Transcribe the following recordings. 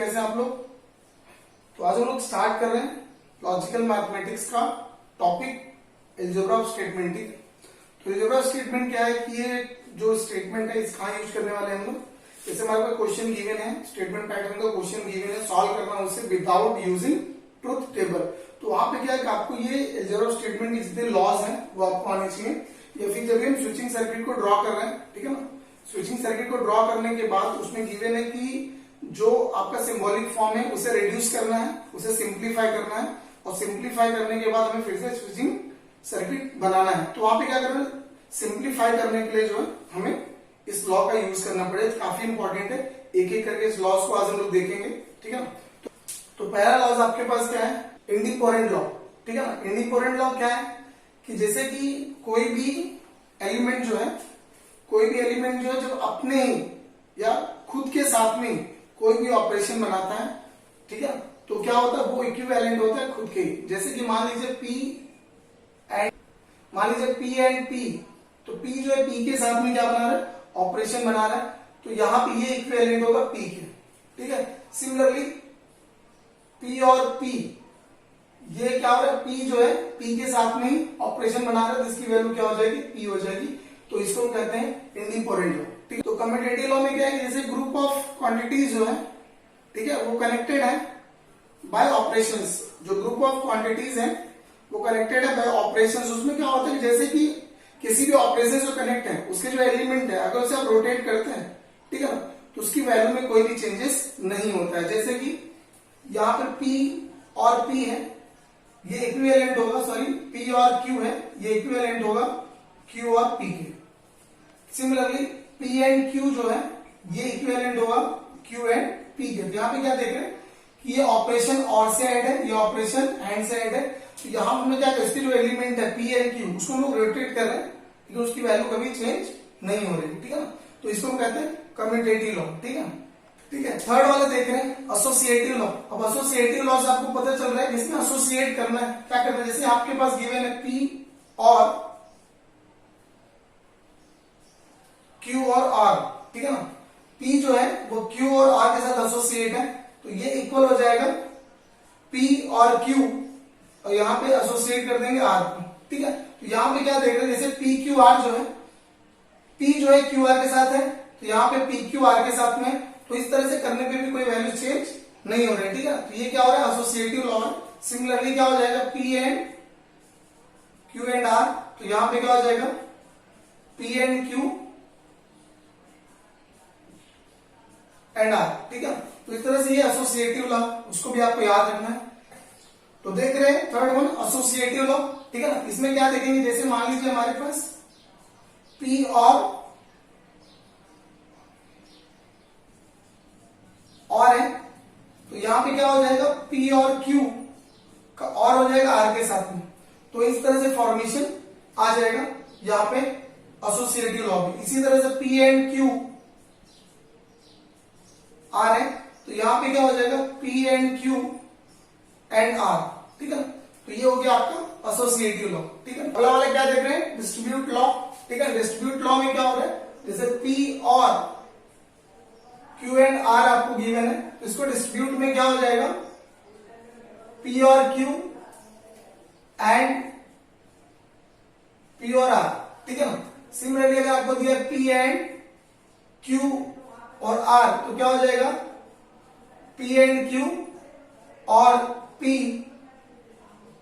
कैसे हैं आप लोग। तो आज हम लोग स्टार्ट कर रहे हैं लॉजिकल मैथमेटिक्स का टॉपिक एल्जेब्रा ऑफ स्टेटमेंटिंग। तो एल्जेब्रा ऑफ स्टेटमेंट क्या है कि ये जो स्टेटमेंट है इसका यूज करने वाले हैं हम लोग। जैसे हमारे पास क्वेश्चन गिवन है, स्टेटमेंट पैटर्न का क्वेश्चन गिवन है, सॉल्व करना है उसे विदाउट यूजिंग ट्रुथ टेबल। तो वहां पे क्या है कि आपको ये एल्जेब्रा ऑफ स्टेटमेंट के जितने लॉज हैं वो आपको आने चाहिए। या फिर जब हम स्विचिंग सर्किट को ड्रॉ कर रहे हैं, ठीक है ना, स्विचिंग सर्किट को ड्रॉ करने के बाद उसमें गिवन है कि जो आपका सिंबॉलिक फॉर्म है उसे रिड्यूस करना है, उसे सिंप्लीफाई करना है, और सिंप्लीफाई करने के बाद हमें फिर से स्विचिंग सर्किट बनाना है। तो वहां पे क्या करना है, सिंप्लीफाई करने के लिए जो है हमें इस लॉ का यूज करना पड़ेगा। काफी इंपॉर्टेंट है, एक एक करके इस लॉस को आज हम लोग देखेंगे, ठीक है ना। तो पहला लॉज आपके पास क्या है, इंडिपेंडेंट लॉ, ठीक है ना। इंडिपेंडेंट लॉ क्या है कि जैसे कि कोई भी एलिमेंट जो है, कोई भी एलिमेंट जो है जब अपने या खुद के साथ में कोई भी ऑपरेशन बनाता है, ठीक है, तो क्या होता है वो इक्विवेलेंट होता है खुद के। जैसे कि मान लीजिए P एंड P, तो P जो है P के साथ में क्या बना रहा है, ऑपरेशन बना रहा है, तो यहां पे ये इक्विवेलेंट होगा P के, ठीक है। सिमिलरली P और P, ये क्या हो रहा है, P जो है P के साथ में ही ऑपरेशन बना रहा है, जिसकी वैल्यू क्या हो जाएगी, P हो जाएगी। तो इसको हम कहते हैं इंडिपेंडेंट लॉ, ठीक है। तो कम्यूटेटिव लॉ में क्या है, जैसे ग्रुप ऑफ क्वांटिटीज जो है, ठीक है, वो कनेक्टेड है बाय ऑपरेशंस। जो ग्रुप ऑफ क्वांटिटीज है वो कनेक्टेड है बाय ऑपरेशंस। उसमें क्या होता है, जैसे कि किसी भी ऑपरेशन जो कनेक्ट है उसके जो एलिमेंट है अगर उसे आप रोटेट करते हैं, ठीक है ना, तो उसकी वैल्यू में कोई भी चेंजेस नहीं होता है। जैसे कि यहाँ पर P और P है, ये इक्विवेलेंट होगा, सॉरी P और Q है, ये इक्विवेलेंट होगा Q और P के। सिमिलरली P एंड Q जो है ये इक्विवेलेंट होगा Q एंड P के। यहाँ पे क्या देख रहे हैं कि ये ऑपरेशन और से ऐड है, ये ऑपरेशन एंड से ऐड है। तो यहाँ हमने क्या इसके जो एलिमेंट है P एंड Q उसको हम लोग रोटेट कर रहे हैं, लेकिन उसकी वैल्यू कभी चेंज नहीं हो रही, ठीक है ना। तो इसको हम कहते हैं कम्यूटेटिव लॉ, ठीक है, ठीक है। थर्ड वाला देख रहे हैं एसोसिएटिव लॉ। अब एसोसिएटिव लॉ से आपको पता चल रहा है इसमें एसोसिएट करना है, क्या करना है, जैसे आपके पास गिवन है P और Q और R, ठीक है ना। P जो है वो Q और R के साथ एसोसिएट है, तो ये इक्वल हो जाएगा P और Q, और यहाँ पे एसोसिएट कर देंगे R को, ठीक है। तो यहाँ पे क्या देख रहे हैं, जैसे PQR जो है, P जो है QR के साथ है, तो यहाँ पे PQR के साथ में, तो इस तरह से करने पे भी कोई वैल्यू चेंज नहीं हो रही है, ठीक है। तो ये क्या हो रहा है, एसोसिएटिव लॉ है। सिमिलरली क्या हो जाएगा, P and Q and R, तो यहाँ पे क्या हो जाएगा P and Q and R, ठीक है। तो इस तरह से ये एसोसिएटिव लॉ, उसको भी आपको याद रखना है। तो देख रहे हैं थर्ड वन एसोसिएटिव लॉ, ठीक है ना। इसमें क्या देखेंगे, जैसे मान लीजिए हमारे पास P और है, तो यहां पे क्या हो जाएगा, P और Q का और हो जाएगा R के साथ में, तो इस तरह से फॉर्मेशन आ जाएगा यहाँ पे एसोसिएटिव लॉ में। इसी तरह से P एंड Q R है, तो यहां पे क्या हो जाएगा P and Q and R, ठीक है। तो ये हो गया आपका एसोसिएटिव लॉ, ठीक है। अगला वाला क्या देख रहे हैं, डिस्ट्रीब्यूट लॉ, ठीक है। डिस्ट्रीब्यूट लॉ में क्या हो रहा है, जैसे P और Q एंड R आपको गिवन है, तो इसको डिस्ट्रीब्यूट में क्या हो जाएगा, P और Q एंड P और R, ठीक है ना। सिमिलरली अगर आपको दिया P एंड Q और R, तो क्या हो जाएगा P एंड Q और P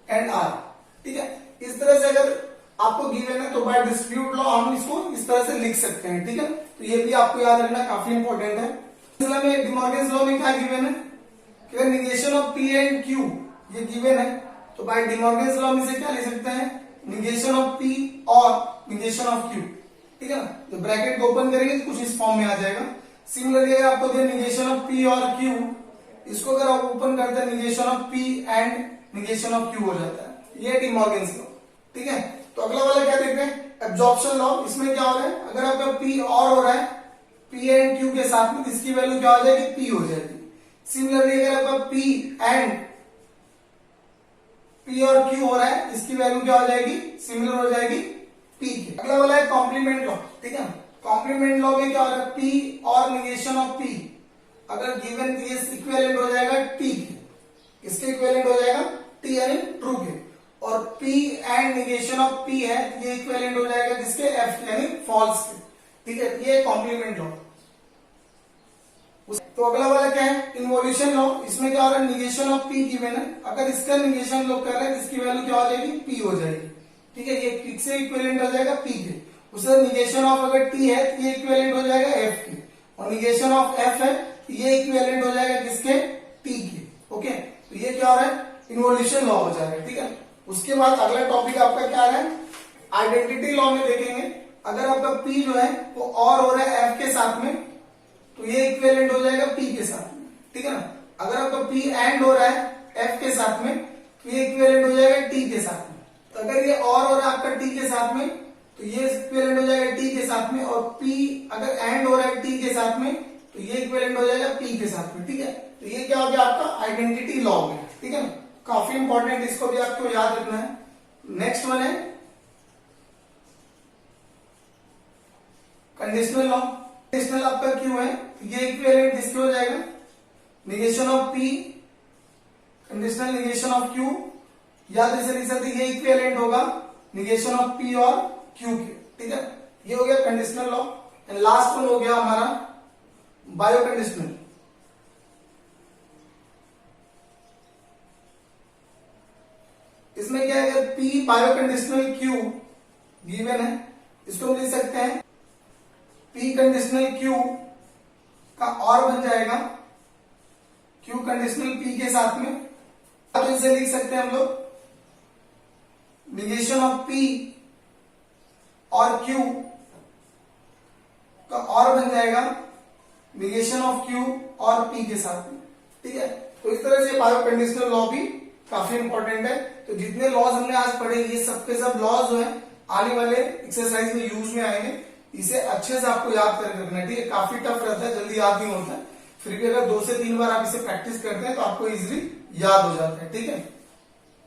एंड R, ठीक है। इस तरह से अगर आपको गिवन है तो बाय डिस्ट्रीब्यूट लॉ हम इसको इस तरह से लिख सकते हैं, ठीक है। तो ये भी आपको याद रखना काफी इंपॉर्टेंट है। में डिमॉर्गन्स लॉ में क्या गिवन है कि negation of P and Q ये गिवन है, तो बाय डिमॉर्गन्स लॉ में से क्या लिख सकते हैं, निगेशन ऑफ P और निगेशन ऑफ Q, ठीक है ना। तो ब्रैकेट को ओपन करेंगे तो कुछ इस फॉर्म में आ जाएगा। सिमिलरली अगर आपको दिया निगेशन ऑफ P और Q, इसको अगर आप ओपन करते हैं negation of P and negation of Q हो जाता है, ये डिमॉर्गन्स लॉ, ठीक है। तो अगला वाला क्या देख रहे हैं, एब्जॉर्प्शन लॉ। इसमें क्या हो रहा है, अगर आपका P और हो रहा है P एंड Q के साथ में, इसकी वैल्यू क्या हो जाएगी, P हो जाएगी। सिमिलरली अगर आपका P और Q हो रहा है, इसकी वैल्यू क्या हो जाएगी, सिमिलर हो जाएगी P के। अगला वाला है कॉम्प्लीमेंट लॉ, ठीक है। कॉम्प्लीमेंट लॉ में क्या हो रहा है, P और निगेशन ऑफ P अगर गिवन ये इक्विवेलेंट हो जाएगा टी के, इसके इक्विवेलेंट हो जाएगा टी यानी ट्रू के, और P and negation of P है ये इक्विवेलेंट हो जाएगा किसके, F यानी फॉल्स के। ठीक है, ये कॉम्प्लीमेंट लॉ। तो अगला वाला क्या है, इन्वोल्यूशन लॉ। इसमें क्या हो रहा है, निगेशन ऑफ P गिवन है, अगर इसका निगेशन लोग कर रहे हैं इसकी वैल्यू क्या हो जाएगी, P हो जाएगी। ठीक है, ये किससे इक्विवेलेंट हो जाएगा, P के। उससे निगेशन ऑफ अगर T है तो ये इक्विवेलेंट हो जाएगा F के, और निगेशन ऑफ F है तो ये इक्विवेलेंट हो जाएगा किसके, T के। ओके, तो ये क्या हो रहा है, इन्वोल्यूशन लॉ हो जाएगा। ठीक है, उसके बाद अगला टॉपिक आपका क्या है, आइडेंटिटी लॉ में देखेंगे। अगर आपका P जो है वो और हो रहा है F के साथ में तो ये इक्विवेलेंट हो जाएगा P के साथ में। ठीक है ना, अगर आपका P एंड हो रहा है F के साथ में तो ये इक्विवेलेंट हो जाएगा T के साथ में। तो अगर ये और हो रहा है आपका T के साथ में तो ये इक्विवेलेंट हो जाएगा T के साथ में, और P अगर एंड हो रहा है T के साथ में तो ये इक्विवेलेंट हो जाएगा P के साथ में। ठीक है, तो ये क्या हो गया आपका आइडेंटिटी लॉ में। ठीक है, काफी इंपॉर्टेंट, इसको भी आपको याद रखना है। नेक्स्ट वन है कंडीशनल लॉ। कंडीशनल आपका क्यों है, ये इक्विवेलेंट किसके हो जाएगा, negation of P conditional negation of Q, या जैसे लिख सकते ये इक्विवेलेंट होगा निगेशन ऑफ P और Q के। ठीक है, ये हो गया conditional law. And last one हो गया हमारा बायो कंडीशनल। इसमें क्या है, अगर P bio conditional Q given है, इसको हम लिख सकते हैं P कंडीशनल Q का और बन जाएगा Q कंडीशनल P के साथ में। अब इसे लिख सकते हैं हम लोग निगेशन ऑफ P और Q का और बन जाएगा निगेशन ऑफ Q और P के साथ में। ठीक है, तो इस तरह से बायो कंडीशनल लॉ भी काफी इंपॉर्टेंट है। तो जितने लॉज हमने आज पढ़े ये सबके सब लॉज जो है आने वाले एक्सरसाइज में यूज में आएंगे। इसे अच्छे से आपको याद करके रखना है। ठीक है, काफी टफ रहता है, जल्दी याद नहीं होता है, फिर भी अगर 2 से 3 बार आप इसे प्रैक्टिस करते हैं तो आपको इजीली याद हो जाता है। ठीक है।